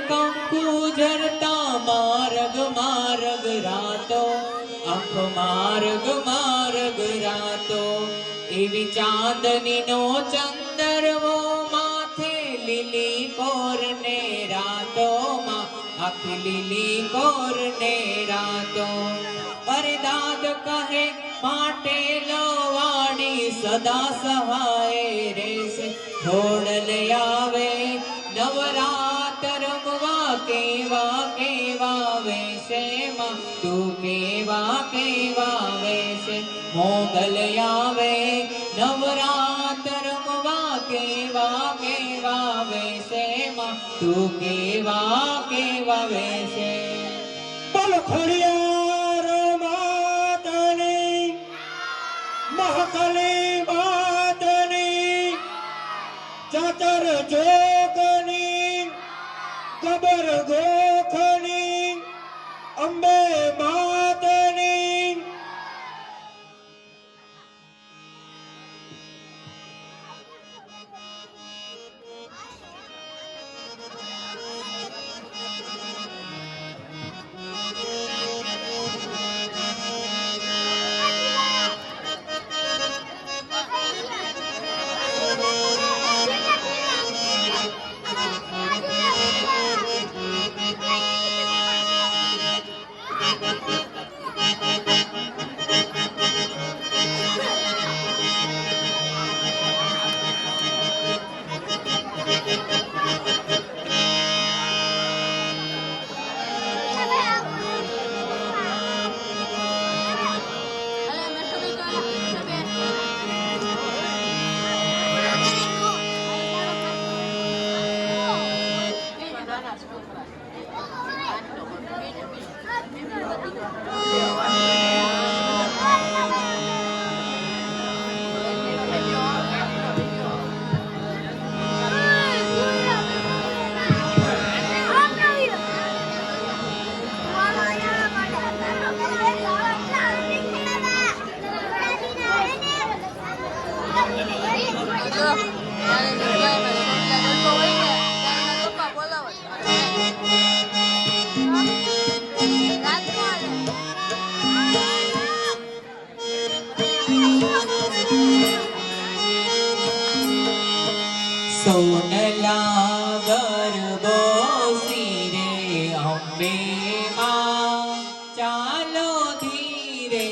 કંકુ જરતા માર્ગ માર્ગ રાતો, આંખ માર્ગ માર્ગ રાતો, એવી ચાંદની નો ચંદરવો માથે લીલી કોર ને રાતો માં, આંખ લીલી કોર ને રાતો. અરે દાદ કહે માટે લવાડી સદા સહાય રેસે, થોડલ આવે નવરાત રમવા કેવા કેવા વેશે માં, તું કેવા કેવા વેશે. મોગલ આવે નવરાત રમવા કેવા કેવા વેશે માં, તું કેવા કેવા વેશે. બોલ ખોડિયાર માતની, મહાકાલી માતની, ચાતર જોગની, ગબર ગોખની, અંબે માતની. સોનલા ગરબો સિરે અંબે માં, ચાલો ધીરે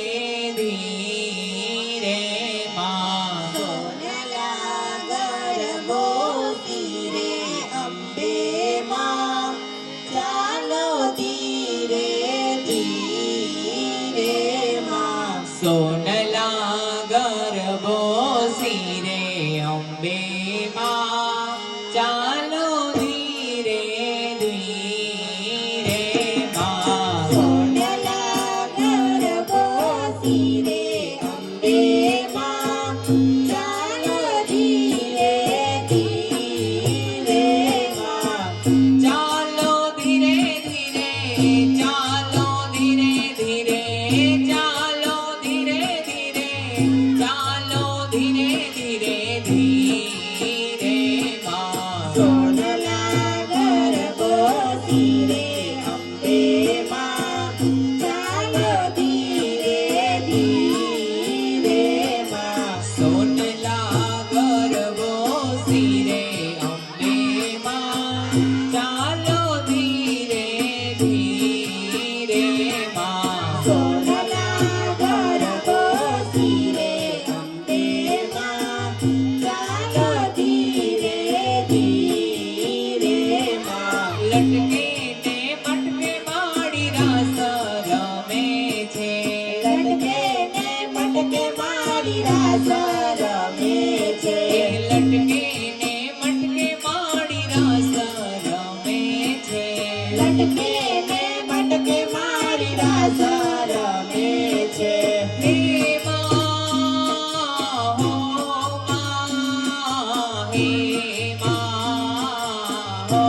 ધીરે માં. સોનલા ગરબો સિરે અંબે માં, ચાલો ધીરે ધીરે માં. સોનલા ગરબો સિરે અંબે માં, ચાલો ધીરે ધીરે માં સોનલા ગરબો શિરે અંબે માં ચાલો ધીરે ધીરે માં ચાલો ધીરે ધીરે ચાલો ધીરે ધીરે ચાલો ધીરે ધીરે ચાલો ધીરે ધીરે ધીરે માં સોનલા ગરબો શિરે અંબે માં ચાલો ધીરે ધીરે માં સોનલા ગરબો શિરે અંબે માં ચાલો ધીરે ધીરે માં સોનલા ગરબો શિરે અંબે માં ચાલો ધીરે ધીરે માં લટકે ને મટકે માડી રાસ રમે છે લટકે ને મટકે મારી રાસ રમે છે લટકે ને મટકે માડી રાસ રમે છે લટકે ને મટકે મારી રાસ રમે છે હે માં હો માં હે માં હો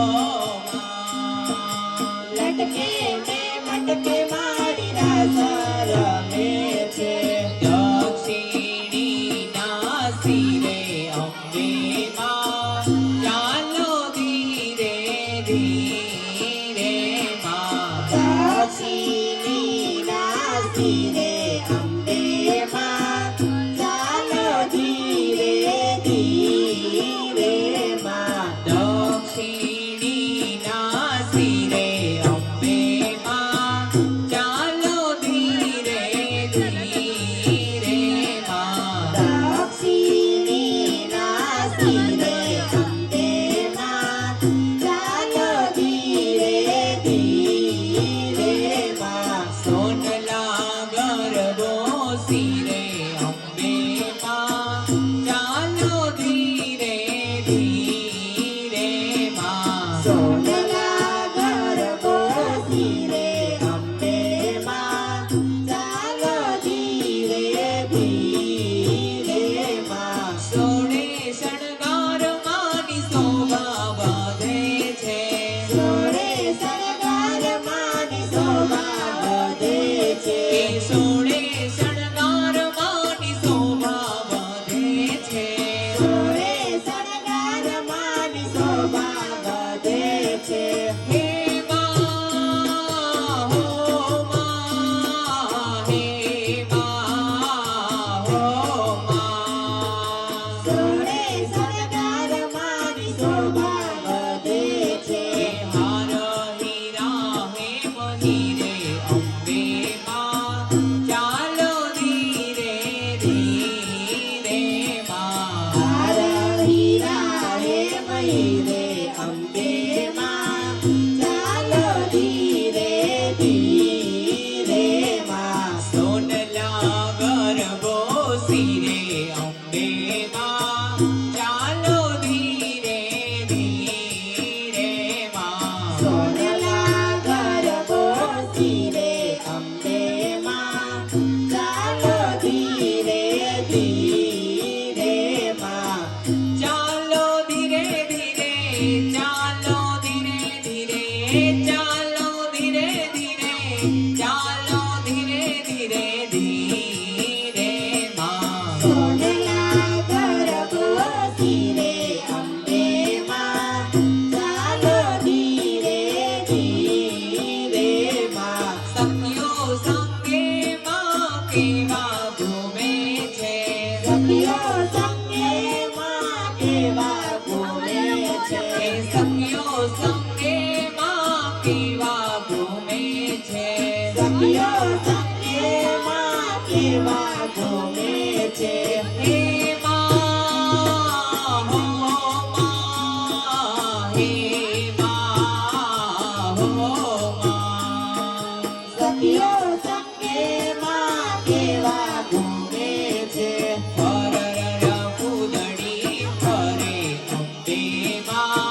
માં લટકે ને મટકે મારી રાસ રમે છે દક્ષિણીના શિરે અંબે માં ચાલો ધીરે ધીરે માં દક્ષિણીના શિરે અંબે માં ચાલો ધીરે ધીરે માં દક્ષિણીના શિરે અંબે માં ચાલો ધીરે ધીરે માં દક્ષિણીના શિરે અંબે માં ચાલો ધીરે ધીરે માં સોનલા ગરબો શિરે અંબે માં ચાલો ધીરે ધીરે માં સોનલા ગરબો શિરે અંબે માં ચાલો ધીરે ધીરે માં સોળે શણગાર માની શોભા વધે છે સોળે શણગાર માની શોભા વધે છે એ સોળે શણગાર માની શોભા વધે છે સોળે શણગાર માની શોભા વધે છે હે માં હો માં હે માં હો માં સોળે શણગાર માની શોભા વધે છે હાર હીરા હે મહીરે અંબે માં ચાલો ધીરે ધીરે માં હાર હીરા હે મહીરે અંબે માં ચાલો ધીરે ધીરે માં સોનલા ગરબો શિરે અંબે માં ચાલો ધીરે ધીરે માં સોનલા ગરબો શિરે અંબે માં ચાલો ધીરે ધીરે માં ચાલો ધીરે ધીરે ચાલો ધીરે ધીરે ચાલો ધીરે ધીરે ચાલો ધીરે ધીરે ધીરે માં સોનલા ગરબો શિરે અંબે માં ચાલો ધીરે ધીરે માં સખીઓ સંગે માં કેવા ઘૂમે છે સખીઓ સંગે માં કેવા ઘૂમે છે એ સખીઓ સંગે માં કેવા ઘૂમે છે સખીઓ સંગે માં કેવા ઘૂમે છે હે માં હો માં હે માં હો માં સખીઓ સંગે માં કેવા ઘૂમે છે હરર ફૂલડી ફરે અંબે માં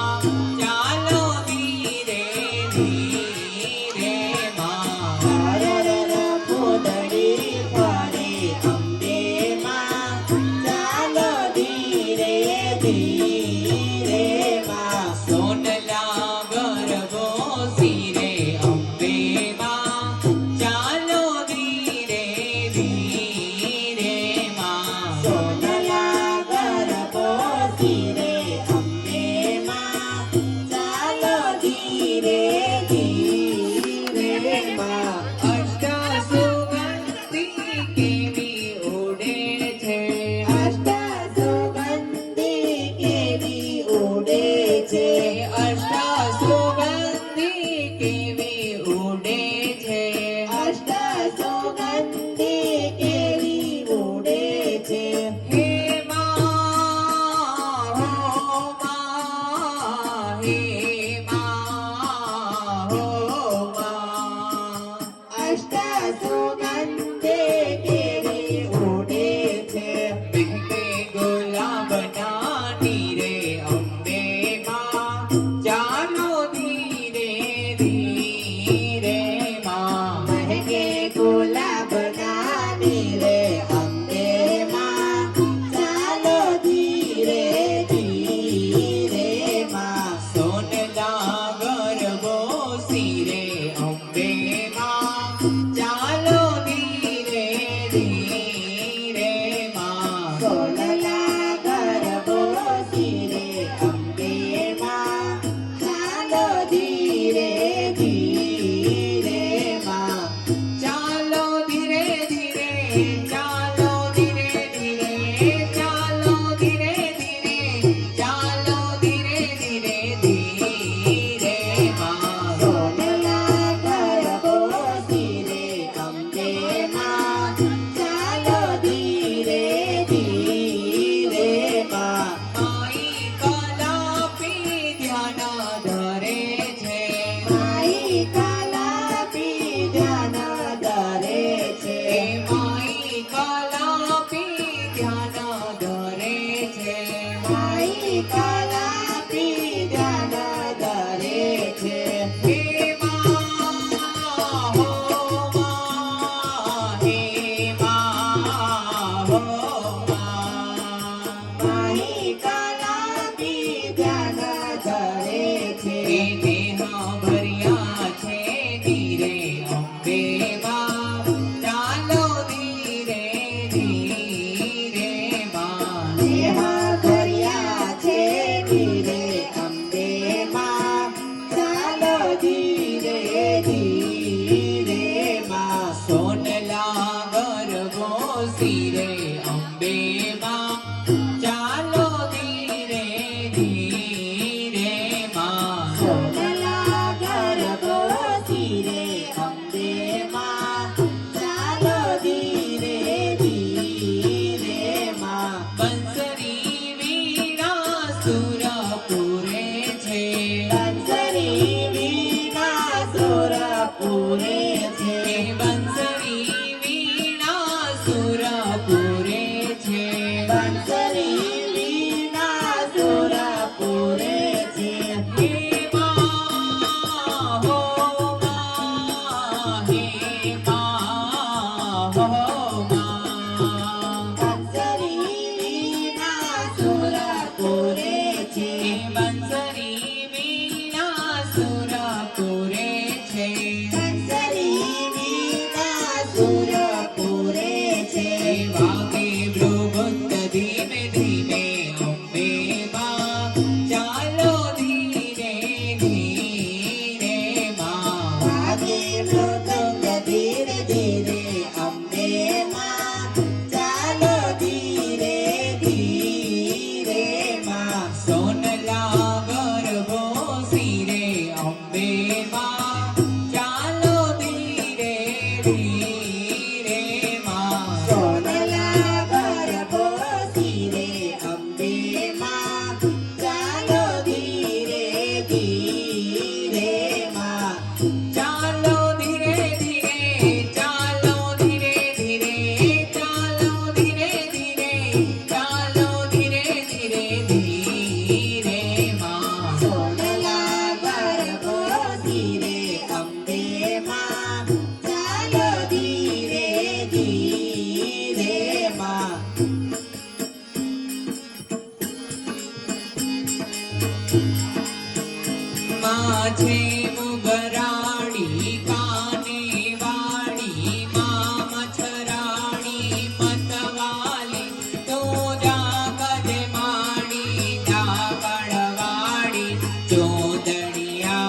છે મુગરાડી કાને વાડી મા મચ્છરાણી મતવાલી તું જા કદે માડી ડાકણવાડી ચોદડિયાળી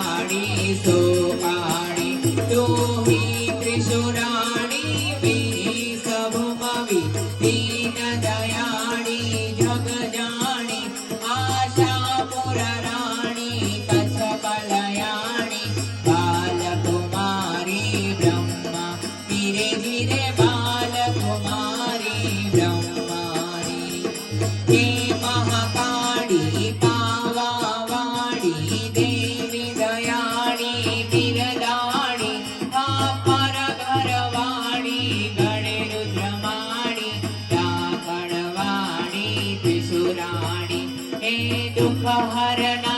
સોકાળી તું ત્રિશુરાણી વીરી સભુમવી દીન દયાળી જગ જાણી આશાપુર રાણી કચ્છ કલયાણી બાલકુમારી બ્રહ્મા ધીરે ધીરે બાલકુમારી બ્રહ્મારી હે મહાકાળી પાવાવાળી દેવી દયાળી બિરદાણી પર ઘરવાળી ગણે રુદ્રમાણી ડાકણવાણી ત્રિશુરાણી હે દુઃખ હરના